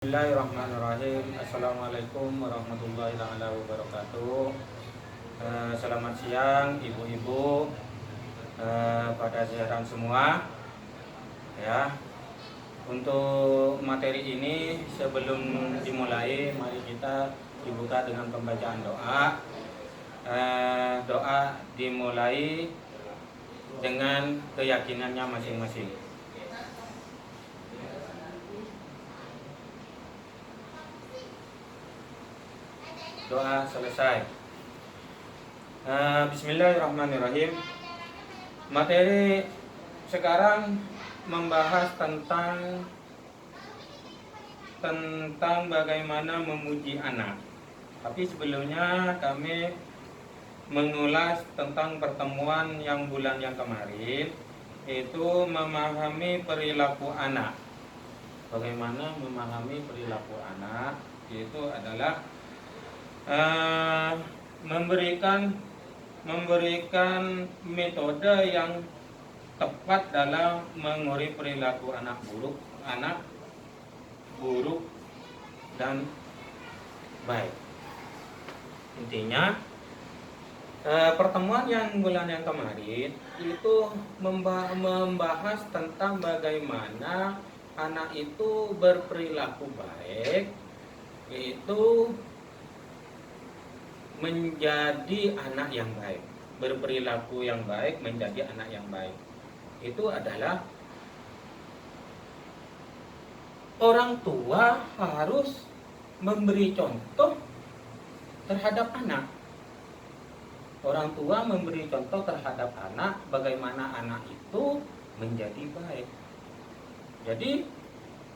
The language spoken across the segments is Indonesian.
Bismillahirrahmanirrahim. Assalamualaikum warahmatullahi wabarakatuh. Selamat siang ibu-ibu, pada siaran semua. Ya, untuk materi ini sebelum dimulai, mari kita dibuka dengan pembacaan doa. Doa dimulai dengan keyakinannya masing-masing. Doa selesai. Bismillahirrahmanirrahim. Materi sekarang membahas tentang bagaimana memuji anak. Tapi sebelumnya kami mengulas tentang pertemuan yang bulan yang kemarin, itu memahami perilaku anak. Bagaimana memahami perilaku anak? Itu adalah memberikan metode yang tepat dalam menguri perilaku anak buruk dan baik. Intinya pertemuan yang bulan yang kemarin itu membahas tentang bagaimana anak itu berperilaku baik, yaitu menjadi anak yang baik, berperilaku yang baik menjadi anak yang baik. Itu adalah orang tua harus memberi contoh terhadap anak. Orang tua memberi contoh terhadap anak bagaimana anak itu menjadi baik. Jadi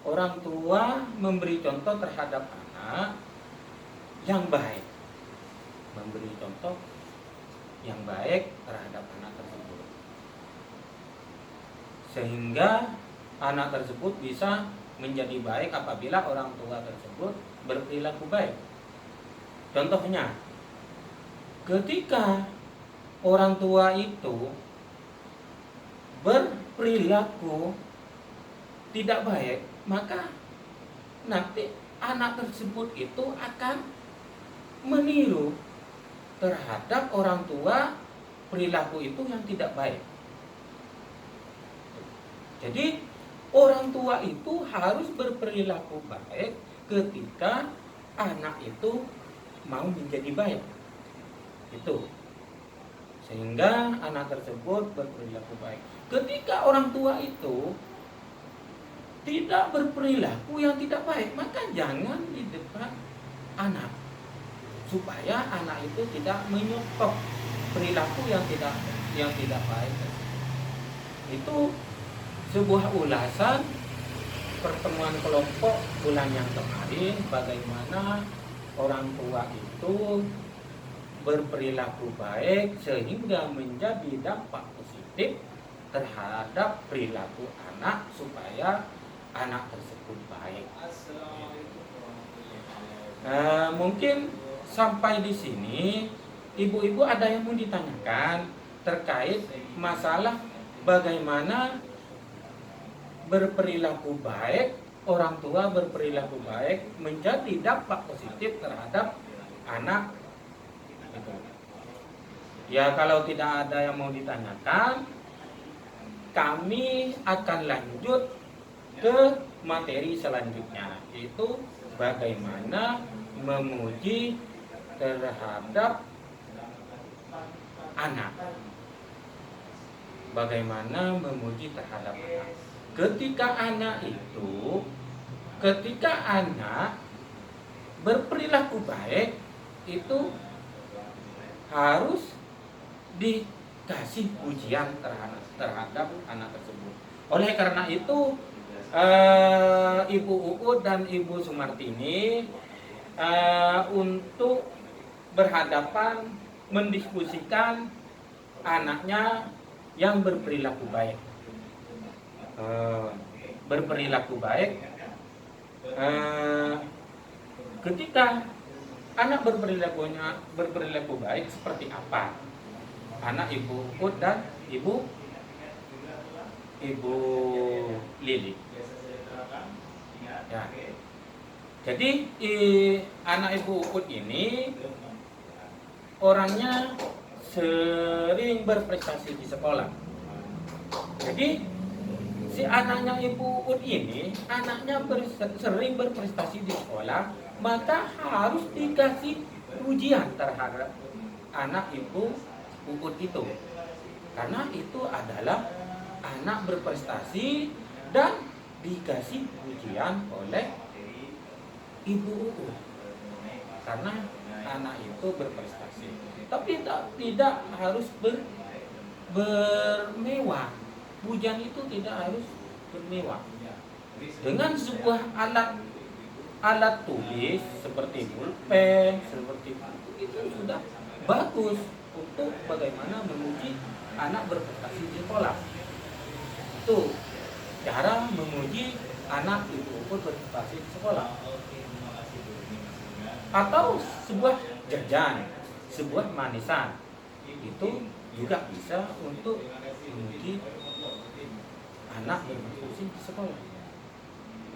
orang tua memberi contoh terhadap anak yang baik, memberi contoh yang baik terhadap anak tersebut, sehingga anak tersebut bisa menjadi baik apabila orang tua tersebut berperilaku baik. Contohnya, ketika orang tua itu berperilaku tidak baik, maka nanti anak tersebut itu akan meniru terhadap orang tua perilaku itu yang tidak baik. Jadi orang tua itu harus berperilaku baik ketika anak itu mau menjadi baik. Itu sehingga anak tersebut berperilaku baik. Ketika orang tua itu tidak berperilaku yang tidak baik, maka jangan di depan anak, supaya anak itu tidak menyontoh perilaku yang tidak baik. Itu sebuah ulasan pertemuan kelompok bulan yang kemarin, bagaimana orang tua itu berperilaku baik sehingga menjadi dampak positif terhadap perilaku anak supaya anak tersebut baik. Mungkin sampai di sini ibu-ibu ada yang mau ditanyakan terkait masalah bagaimana berperilaku baik, orang tua berperilaku baik menjadi dampak positif terhadap anak. Ya, kalau tidak ada yang mau ditanyakan, kami akan lanjut ke materi selanjutnya, yaitu bagaimana memuji terhadap anak. Bagaimana memuji terhadap anak. Ketika anak berperilaku baik, itu harus dikasih pujian terhadap anak tersebut. Oleh karena itu, Ibu Uut dan Ibu Sumartini untuk berhadapan mendiskusikan anaknya yang berperilaku baik. Ketika anak berperilaku baik seperti apa? Anak Ibu Uut dan Ibu Lili. Ya. Jadi anak Ibu Uut ini orangnya sering berprestasi di sekolah. Jadi si anaknya Ibu Uut ini anaknya sering berprestasi di sekolah, maka harus dikasih ujian terhadap anak Ibu Uut itu. Karena itu adalah anak berprestasi dan dikasih ujian oleh Ibu Uut. Karena anak itu berprestasi. Tapi tidak harus bermewah. Ujian itu tidak harus bermewah. Dengan sebuah alat tulis seperti pulpen, seperti itu sudah bagus untuk bagaimana menguji anak berprestasi di sekolah. Itu cara menguji anak Ibu Uut berprestasi di sekolah. Atau sebuah jajan, sebuah manisan, itu juga bisa untuk menguji anak berprestasi di sekolah.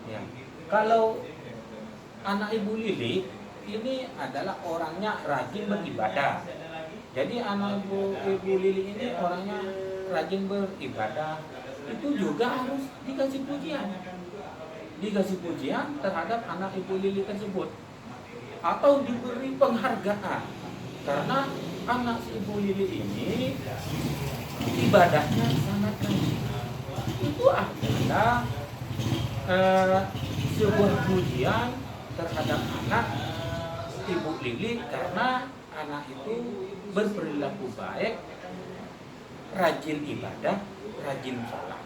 Ya. Kalau anak Ibu Lili ini adalah orangnya rajin beribadah. Jadi anak Ibu Lili ini orangnya rajin beribadah, itu juga harus dikasih pujian. Dikasih pujian terhadap anak Ibu Lili tersebut. Atau diberi penghargaan. Karena anak si Ibu Lili ini ibadahnya sangat rajin. Itu adalah sebuah pujian terhadap anak Ibu Lili karena anak itu berperilaku baik, rajin ibadah, rajin sholat.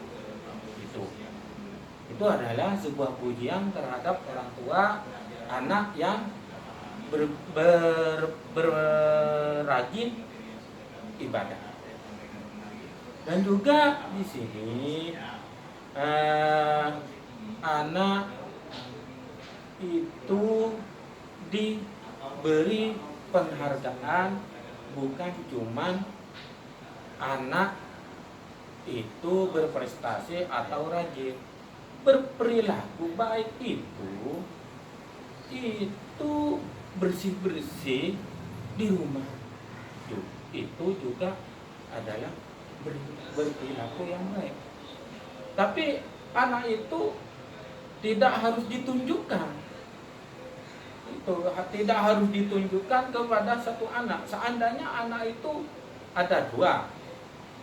Itu adalah sebuah pujian terhadap orang tua anak yang berrajin ibadah. Dan juga di sini anak itu diberi penghargaan bukan cuman anak itu berprestasi atau rajin, berperilaku baik itu bersih-bersih di rumah. Itu juga adalah berperilaku yang baik. Tapi anak itu tidak harus ditunjukkan. Itu tidak harus ditunjukkan kepada satu anak. Seandainya anak itu ada 2,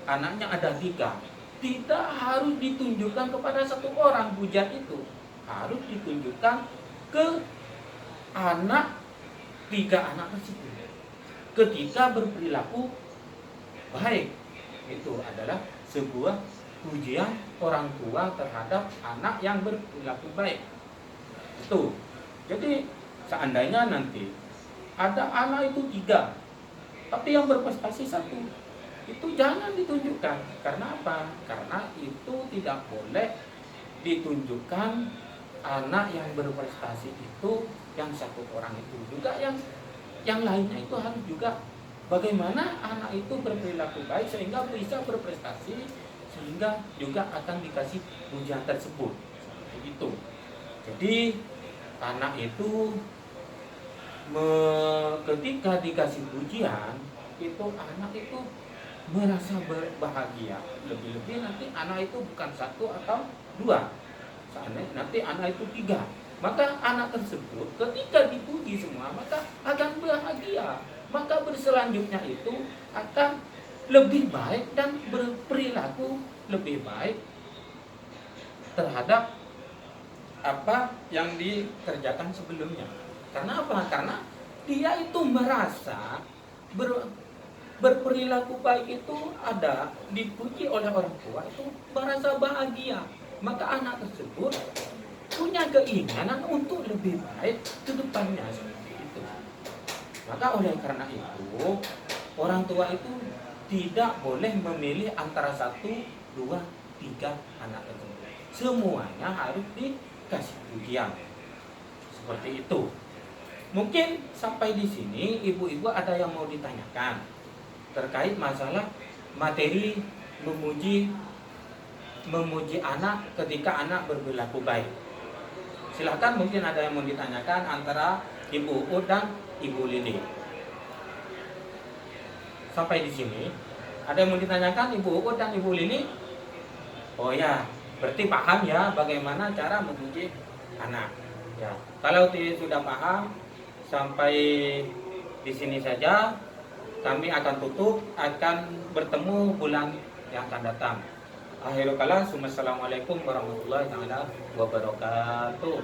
anaknya ada 3, tidak harus ditunjukkan kepada satu orang pujian itu. Harus ditunjukkan ke 3 anak tersebut. Ketika berperilaku baik, itu adalah sebuah pujian orang tua terhadap anak yang berperilaku baik. Itu. Jadi seandainya nanti ada anak itu 3, tapi yang berprestasi 1, itu jangan ditunjukkan. Karena apa? Karena itu tidak boleh ditunjukkan anak yang berprestasi itu yang 1 orang itu. Juga yang lainnya itu harus juga bagaimana anak itu berperilaku baik sehingga bisa berprestasi, sehingga juga akan dikasih pujian tersebut. Begitu. Jadi anak itu ketika dikasih pujian, itu anak itu merasa berbahagia. Lebih-lebih nanti anak itu bukan 1 atau 2, nanti anak itu 3. Maka anak tersebut ketika dipuji semua maka akan bahagia. Maka berselanjutnya itu akan lebih baik dan berperilaku lebih baik terhadap apa yang dikerjakan sebelumnya. Karena apa? Karena dia itu merasa berperilaku baik itu ada dipuji oleh orang tua, itu merasa bahagia. Maka anak tersebut punya keinginan untuk lebih baik ke depannya, seperti itu. Maka oleh karena itu orang tua itu tidak boleh memilih antara 1, 2, 3 anak tersebut. Semuanya harus dikasih pujian. Seperti itu. Mungkin sampai di sini ibu-ibu ada yang mau ditanyakan terkait masalah materi memuji anak ketika anak berperilaku baik. Silahkan, mungkin ada yang mau ditanyakan antara Ibu Uut dan Ibu Lili. Sampai di sini, ada yang mau ditanyakan Ibu Uut dan Ibu Lili? Oh ya, berarti paham ya bagaimana cara memuji anak. Ya, kalau sudah paham, sampai di sini saja. Kami akan tutup, akan bertemu bulan yang akan datang. Akhirul kalam, assalamualaikum warahmatullahi wabarakatuh.